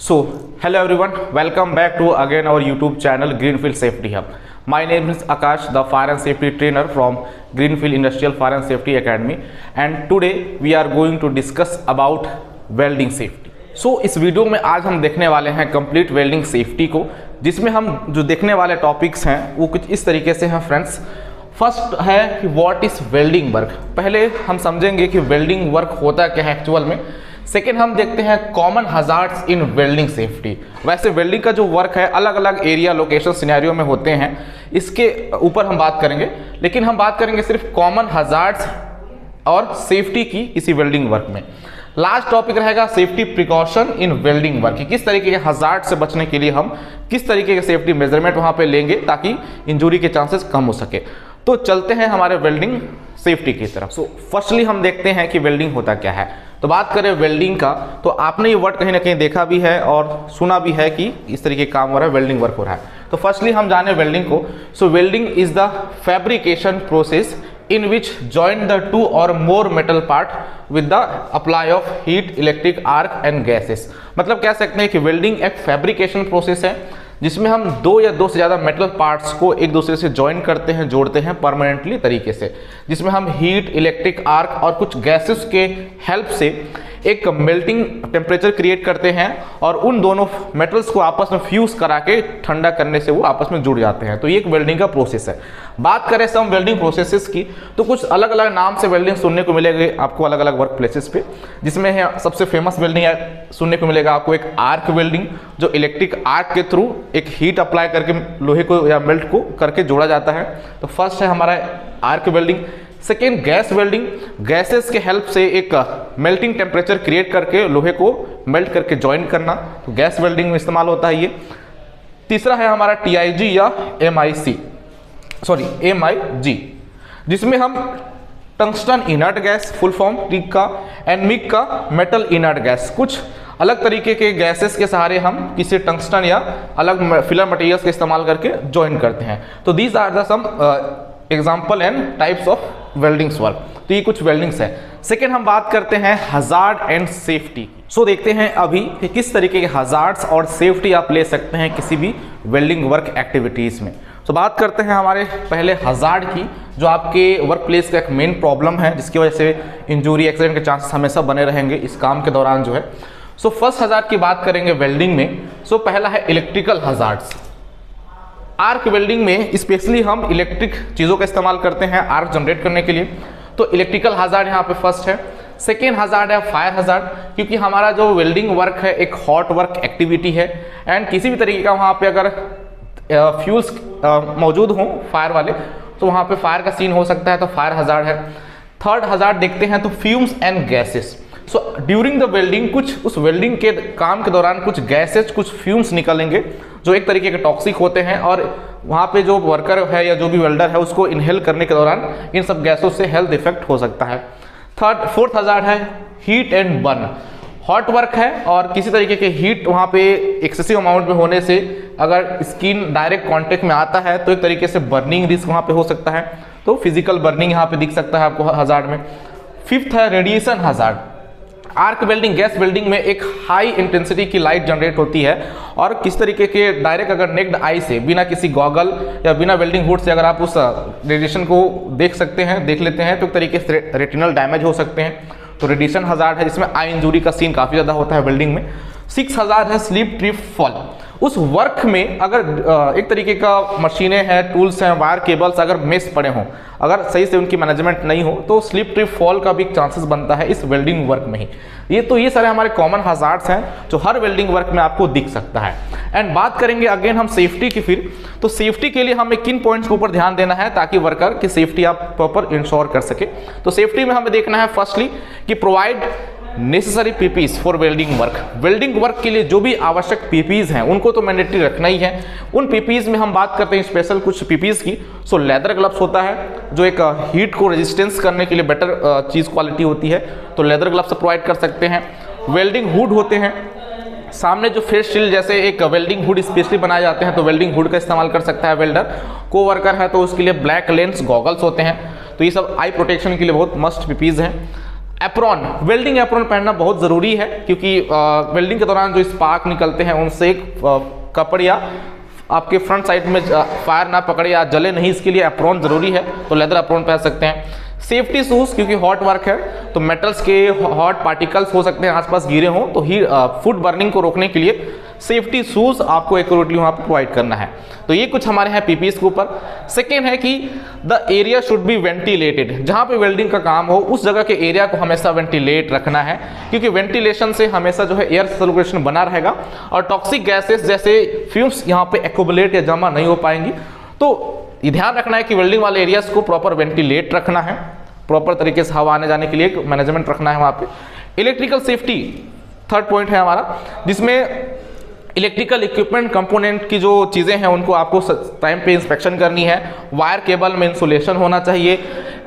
Hello everyone, welcome back to again our YouTube channel Greenfield Safety Hub. My name is Akash, the Fire and Safety Trainer from Greenfield Industrial Fire and Safety Academy, and today we are going to discuss about welding safety. इस video में आज हम देखने वाले हैं complete welding safety को, जिसमें हम जो देखने वाले टॉपिक्स हैं वो कुछ इस तरीके से हैं फ्रेंड्स। फर्स्ट है कि व्हाट इज वेल्डिंग वर्क। पहले हम समझेंगे कि वेल्डिंग वर्क होता क्या है एक्चुअल में। सेकेंड हम देखते हैं कॉमन हजार्ड्स इन वेल्डिंग सेफ्टी। वैसे वेल्डिंग का जो वर्क है अलग अलग एरिया लोकेशन सिनेरियो में होते हैं, इसके ऊपर हम बात करेंगे, लेकिन हम बात करेंगे सिर्फ कॉमन हजार्ड्स और सेफ्टी की इसी वेल्डिंग वर्क में। लास्ट टॉपिक रहेगा सेफ्टी प्रिकॉशन इन वेल्डिंग वर्क, किस तरीके के हजार्ड से बचने के लिए हम किस तरीके के सेफ्टी मेजरमेंट वहां पे लेंगे ताकि इंजरी के चांसेस कम हो सके। तो चलते हैं हमारे वेल्डिंग सेफ्टी की तरफ। फर्स्टली हम देखते हैं कि वेल्डिंग होता क्या है। तो बात करें वेल्डिंग का, तो आपने ये वर्ड कहीं ना कहीं देखा भी है और सुना भी है कि इस तरीके का काम हो रहा है, वेल्डिंग वर्क हो रहा है। तो फर्स्टली हम जाने वेल्डिंग को। Welding is the fabrication process in which join the two or more metal part with the apply of heat, electric arc and gases। मतलब कह सकते हैं कि वेल्डिंग एक फैब्रिकेशन प्रोसेस है जिसमें हम दो या दो से ज़्यादा मेटल पार्ट्स को एक दूसरे से ज्वाइन करते हैं, जोड़ते हैं परमानेंटली तरीके से, जिसमें हम हीट, इलेक्ट्रिक आर्क और कुछ गैसेस के हेल्प से एक मेल्टिंग टेम्परेचर क्रिएट करते हैं और उन दोनों मेटल्स को आपस में फ्यूज करा के ठंडा करने से वो आपस में जुड़ जाते हैं। तो ये एक वेल्डिंग का प्रोसेस है। बात करें सम वेल्डिंग प्रोसेसेस की, तो कुछ अलग अलग नाम से वेल्डिंग सुनने को मिलेगा आपको अलग अलग वर्क प्लेसेस पे, जिसमें है सबसे फेमस वेल्डिंग सुनने को मिलेगा आपको एक आर्क वेल्डिंग, जो इलेक्ट्रिक आर्क के थ्रू एक हीट अप्लाई करके लोहे को या मेल्ट को करके जोड़ा जाता है। तो फर्स्ट है हमारा arc welding. Second gas welding, gases के हेल्प से एक मेल्टिंग टेम्परेचर क्रिएट करके लोहे को मेल्ट करके ज्वाइन करना, तो गैस वेल्डिंग में इस्तेमाल होता है ये। तीसरा है हमारा TIG या MIG, जिसमें हम tungsten inert gas full form TIG का एंड मिग का मेटल इनर्ट गैस, कुछ अलग तरीके के गैसेस के सहारे हम किसी टंगस्टन या अलग फिलर मटेरियल्स का इस्तेमाल करके ज्वाइन करते हैं। तो these are the some example and types of weldings work. तो ये कुछ वेल्डिंग्स है। सेकेंड हम बात करते हैं हजार्ड एंड सेफ्टी। देखते हैं अभी कि किस तरीके के हजार्ड्स और सेफ्टी आप ले सकते हैं किसी भी वेल्डिंग वर्क एक्टिविटीज में। बात करते हैं हमारे पहले हजार्ड की, जो आपके वर्क प्लेस का एक मेन प्रॉब्लम है जिसकी वजह से इंजरी एक्सीडेंट के चांसेस हमेशा बने रहेंगे इस काम के दौरान जो है। फर्स्ट हजार्ड की बात करेंगे वेल्डिंग में। पहला है इलेक्ट्रिकल हजार्ड्स। आर्क वेल्डिंग में स्पेशली हम इलेक्ट्रिक चीज़ों का इस्तेमाल करते हैं आर्क जनरेट करने के लिए, तो इलेक्ट्रिकल हजार्ड यहाँ पे फर्स्ट है। सेकेंड हजार्ड है फायर हजार्ड, क्योंकि हमारा जो वेल्डिंग वर्क है एक हॉट वर्क एक्टिविटी है एंड किसी भी तरीके का वहाँ पे अगर फ्यूल्स मौजूद हों फायर वाले, तो वहाँ पे फायर का सीन हो सकता है, तो फायर हजार्ड है। थर्ड हजार्ड देखते हैं तो fumes and gases. During the welding कुछ उस वेल्डिंग के काम के दौरान कुछ गैसेस, कुछ फ्यूम्स निकलेंगे जो एक तरीके के टॉक्सिक होते हैं और वहाँ पे जो वर्कर है या जो भी वेल्डर है उसको इनहेल करने के दौरान इन सब गैसों से हेल्थ इफेक्ट हो सकता है। फोर्थ हजार्ड है heat and burn. Hot work है और किसी तरीके के हीट वहाँ पे एक्सेसिव अमाउंट में होने से अगर स्किन डायरेक्ट कांटेक्ट में आता है तो एक तरीके से बर्निंग रिस्क वहाँ पे हो सकता है, तो फिजिकल बर्निंग यहाँ पे दिख सकता है आपको हजार्ड में। फिफ्थ है radiation hazard. Arc welding gas welding में एक हाई इंटेंसिटी की लाइट जनरेट होती है और किस तरीके के डायरेक्ट अगर नेक्ड आई से बिना किसी गॉगल या बिना वेल्डिंग हुड से अगर आप उस रेडिएशन को देख लेते हैं तो एक तरीके से रेटिनल डैमेज हो सकते हैं, तो रेडिएशन हजार्ड है जिसमें आई इंजरी का सीन काफ़ी ज़्यादा होता है वेल्डिंग में। 6 हजार्ड है स्लिप ट्रिप फॉल। उस वर्क में अगर एक तरीके का मशीनें हैं, टूल्स हैं, वायर केबल्स अगर मिस पड़े हों, अगर सही से उनकी मैनेजमेंट नहीं हो, तो स्लिप ट्रिप फॉल का भी चांसेस बनता है इस वेल्डिंग वर्क में ही। ये सारे हमारे कॉमन हजार्ड्स हैं जो हर वेल्डिंग वर्क में आपको दिख सकता है। एंड बात करेंगे अगेन हम सेफ्टी की फिर, तो सेफ्टी के लिए हमें किन पॉइंट्स के ऊपर ध्यान देना है ताकि वर्कर की सेफ्टी आप प्रॉपर इंश्योर कर सके। तो सेफ्टी में हमें देखना है फर्स्टली कि provide necessary PPs for welding work. Welding work के लिए जो भी आवश्यक पीपीज हैं उनको तो मैंडेटरी रखना ही है। उन पीपीज में हम बात करते हैं स्पेशल कुछ पीपीज की। लेदर ग्लव्स होता है जो एक हीट को रेजिस्टेंस करने के लिए बेटर चीज क्वालिटी होती है, तो लेदर ग्लव्स प्रोवाइड कर सकते हैं। वेल्डिंग हुड होते हैं, सामने जो फेस शील्ड जैसे एक वेल्डिंग हुड स्पेशली बनाए जाते हैं, तो वेल्डिंग हुड का इस्तेमाल कर सकता है वेल्डर। को वर्कर है तो उसके लिए ब्लैक लेंस गॉगल्स होते हैं, तो ये सब आई प्रोटेक्शन के लिए बहुत मस्ट पीपीज हैं। एप्रॉन, वेल्डिंग एप्रॉन पहनना बहुत ज़रूरी है, क्योंकि वेल्डिंग के दौरान जो स्पार्क निकलते हैं उनसे कपड़ या आपके फ्रंट साइड में फायर ना पकड़े या जले नहीं, इसके लिए एप्रॉन ज़रूरी है, तो लेदर एप्रॉन पहन सकते हैं। सेफ्टी शूज़, क्योंकि हॉट वर्क है तो मेटल्स के हॉट पार्टिकल्स हो सकते हैं आसपास गिरे हों, तो फूड बर्निंग को रोकने के लिए सेफ्टी शूज़ आपको एक्यूरेटली वहाँ पर प्रोवाइड करना है। तो ये कुछ हमारे हैं पीपीएस के ऊपर। सेकेंड है कि the area should be ventilated, जहाँ पे वेल्डिंग का काम हो उस जगह के एरिया को हमेशा वेंटिलेट रखना है, क्योंकि वेंटिलेशन से हमेशा जो है एयर सर्कुलेशन बना रहेगा और टॉक्सिक गैसेस जैसे फ्यूम्स यहाँ पे एक्यूमुलेट या जमा नहीं हो पाएंगी। तो ये ध्यान रखना है कि वेल्डिंग वाले एरियाज को प्रॉपर वेंटिलेट रखना है, प्रॉपर तरीके से हवा आने जाने के लिए मैनेजमेंट रखना है वहाँ पे। इलेक्ट्रिकल सेफ्टी थर्ड पॉइंट है हमारा, जिसमें इलेक्ट्रिकल इक्विपमेंट कंपोनेंट की जो चीज़ें हैं उनको आपको टाइम पे इंस्पेक्शन करनी है। वायर केबल में इंसुलेशन होना चाहिए,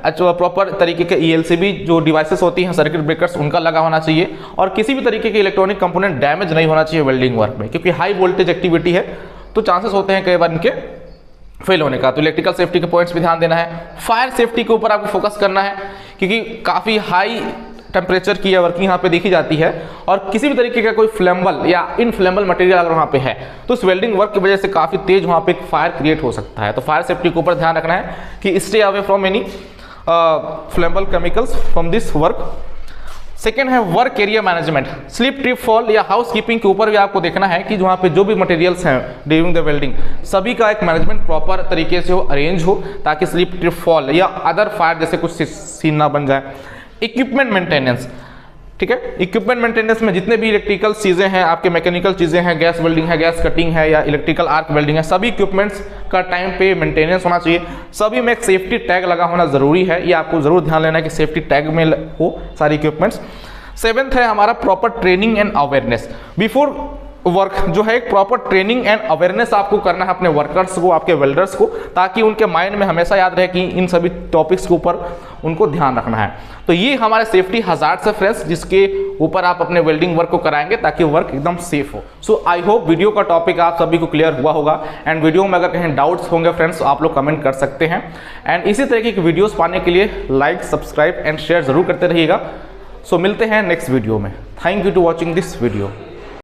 प्रॉपर तरीके के ELCB जो डिवाइसेस होती हैं सर्किट ब्रेकर्स उनका लगा होना चाहिए, और किसी भी तरीके के इलेक्ट्रॉनिक कंपोनेंट डैमेज नहीं होना चाहिए वेल्डिंग वर्क में, क्योंकि हाई वोल्टेज एक्टिविटी है तो चांसेस होते हैं कई बार इनके फेल होने का। तो इलेक्ट्रिकल सेफ्टी के पॉइंट्स भी ध्यान देना है। फायर सेफ्टी के ऊपर आपको फोकस करना है, क्योंकि काफ़ी हाई टेम्परेचर की वर्किंग यहाँ पे देखी जाती है, और किसी भी तरीके का कोई फ्लेमेबल या इनफ्लेमेबल मटेरियल अगर वहाँ पे है तो इस वेल्डिंग वर्क की वजह से काफ़ी तेज वहाँ पे फायर क्रिएट हो सकता है। तो फायर सेफ्टी के ऊपर ध्यान रखना है कि stay away from any flammable chemicals from this work. Second है work area management. Slip trip fall या हाउस कीपिंग के ऊपर भी आपको देखना है कि वहाँ पे जो भी मटेरियल्स हैं ड्यूरिंग द वेल्डिंग सभी का एक मैनेजमेंट प्रॉपर तरीके से हो, अरेंज हो, ताकि स्लिप ट्रिप फॉल या अदर फायर जैसे कुछ सीन ना बन जाए। इक्विपमेंट मेंटेनेंस, ठीक है, इक्विपमेंट मेंटेनेंस में जितने भी इलेक्ट्रिकल चीज़ें हैं, आपके मैकेनिकल चीज़ें हैं, गैस वेल्डिंग है, गैस कटिंग है या इलेक्ट्रिकल आर्क वेल्डिंग है, सभी इक्विपमेंट्स का टाइम पे मेंटेनेंस होना चाहिए। सभी में एक सेफ्टी टैग लगा होना ज़रूरी है, ये आपको ज़रूर ध्यान लेना है कि सेफ्टी टैग में हो सारी इक्विपमेंट्स। सेवेंथ है हमारा proper training and awareness. Before work जो है एक प्रॉपर ट्रेनिंग एंड अवेयरनेस आपको करना है अपने वर्कर्स को, आपके वेल्डर्स को, ताकि उनके माइंड में हमेशा याद रहे कि इन सभी टॉपिक्स के ऊपर उनको ध्यान रखना है। तो ये हमारे सेफ्टी हजार्ड्स है फ्रेंड्स, जिसके ऊपर आप अपने वेल्डिंग वर्क को कराएंगे ताकि वर्क एकदम सेफ हो। सो आई होप वीडियो का टॉपिक आप सभी को क्लियर हुआ होगा, एंड वीडियो में अगर कहीं डाउट्स होंगे फ्रेंड्स तो आप लोग कमेंट कर सकते हैं। एंड इसी तरीके की वीडियोस पाने के लिए लाइक, सब्सक्राइब एंड शेयर जरूर करते रहिएगा। सो मिलते हैं नेक्स्ट वीडियो में। Thank you to watching this video.